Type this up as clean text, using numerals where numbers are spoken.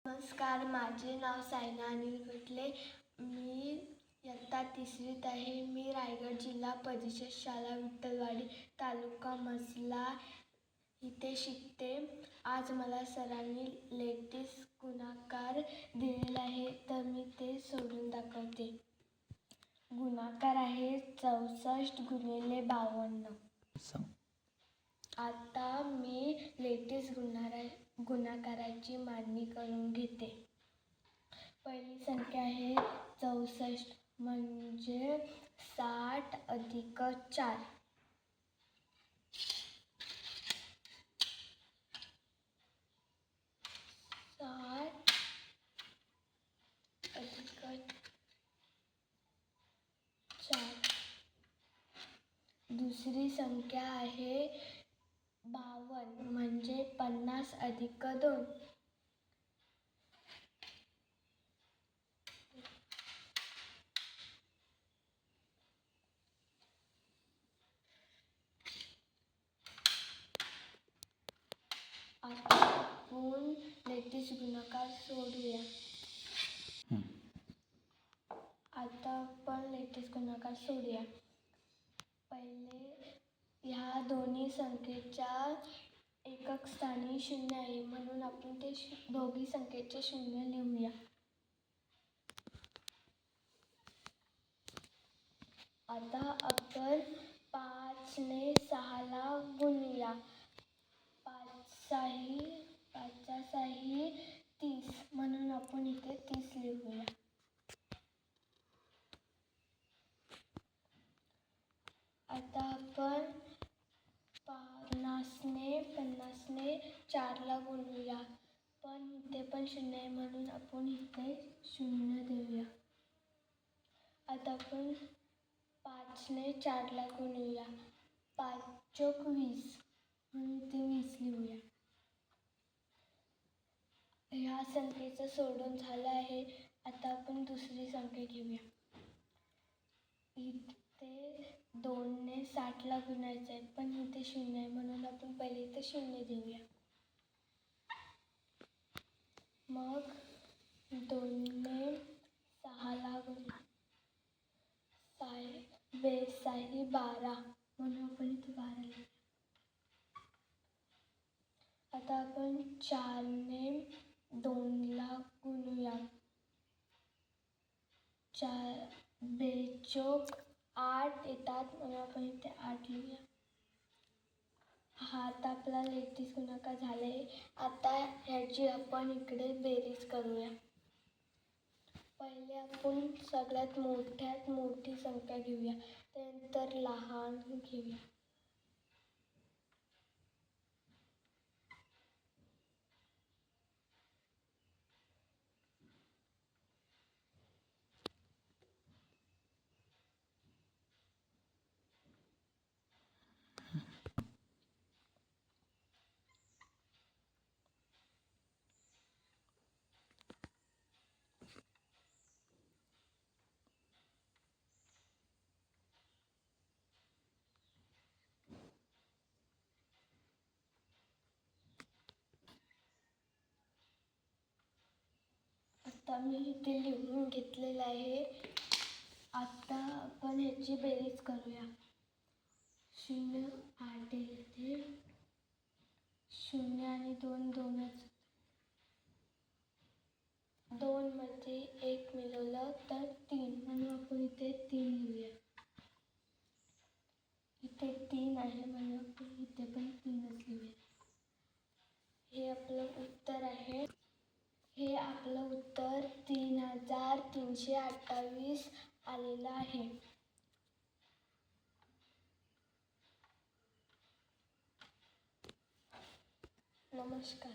नमस्कार, माझे नाव सायना अनिल भटले. मी इयत्ता 3रीत आहे. मी रायगड जिल्हा परिषद शाळा विठ्ठलवाडी तालुका म्हसला इथे शिकते. आज मला सरांनी लेटीस गुणाकार दिलेला आहे, तर मी ते सोडून दाखवते. गुणाकार आहे 64 गुणिले 52. आता मी लेटीस गुणाकाराची मांडणी करून घेते. पहिली संख्या आहे 64 म्हणजे 60 अधिक 4. 60 अधिक 4. दुसरी संख्या आहे 52 म्हणजे 50 अधिक 2. 8. आपण लेटीस गुणाकार सोडूया. पहिले ह्या दोन्ही संख्येच्या एकक स्थानी 0 आहे, म्हणून आपण ते दोघी संख्येचे 0 लिहूया. आता आपण 5 ने 6 ला गुणूया. 5 6 30, म्हणून आपण इथे 30 लिहूया. आता आपण 50 ने 4 ला गुणूया, पण इथे पण 0 आहे, म्हणून आपण इथे 0 देऊया. आता आपण 5 ने 4 ला गुणूया. 5 चोक 20, म्हणून इथे 20 लिहूया. ह्या संख्येचं सोडून झालं आहे. आता आपण दुसरी संख्या घेऊया. इथे 2 ने 60 ला गुणायचं आहे, पण इथे 0 आहे, म्हणून आपण पहिले इथे 0 देऊया. मग 2 ने 6 ला गुणूया. 6 12, म्हणून आपण इथे 12 लिहूया. आता आपण 4 ने 2 ला गुणूया. 4 बेचोक 8 येतात, म्हणून आपण इथे 8 लिहूया. हा आता आपला लेटीस गुणाकार झाला आहे. आता ह्याची आपण इकडे बेरीज करूया. पहिले आपण सगळ्यात मोठी संख्या घेऊया, त्यानंतर लहान घेऊया. आता मी इथे लिहून घेतलेलं आहे. आता आपण ह्याची बेरीज करूया. 0 8 येते, 0 आणि 2 2च. 2 मध्ये 1 मिळवलं तर 3, म्हणून आपण इथे 3 लिहूया. इथे 3 आहे, म्हणून आपण इथे पण 3च लिहूया. हे आपलं उत्तर आहे. हे आपलं उत्तर 3328 आलेलं आहे. नमस्कार.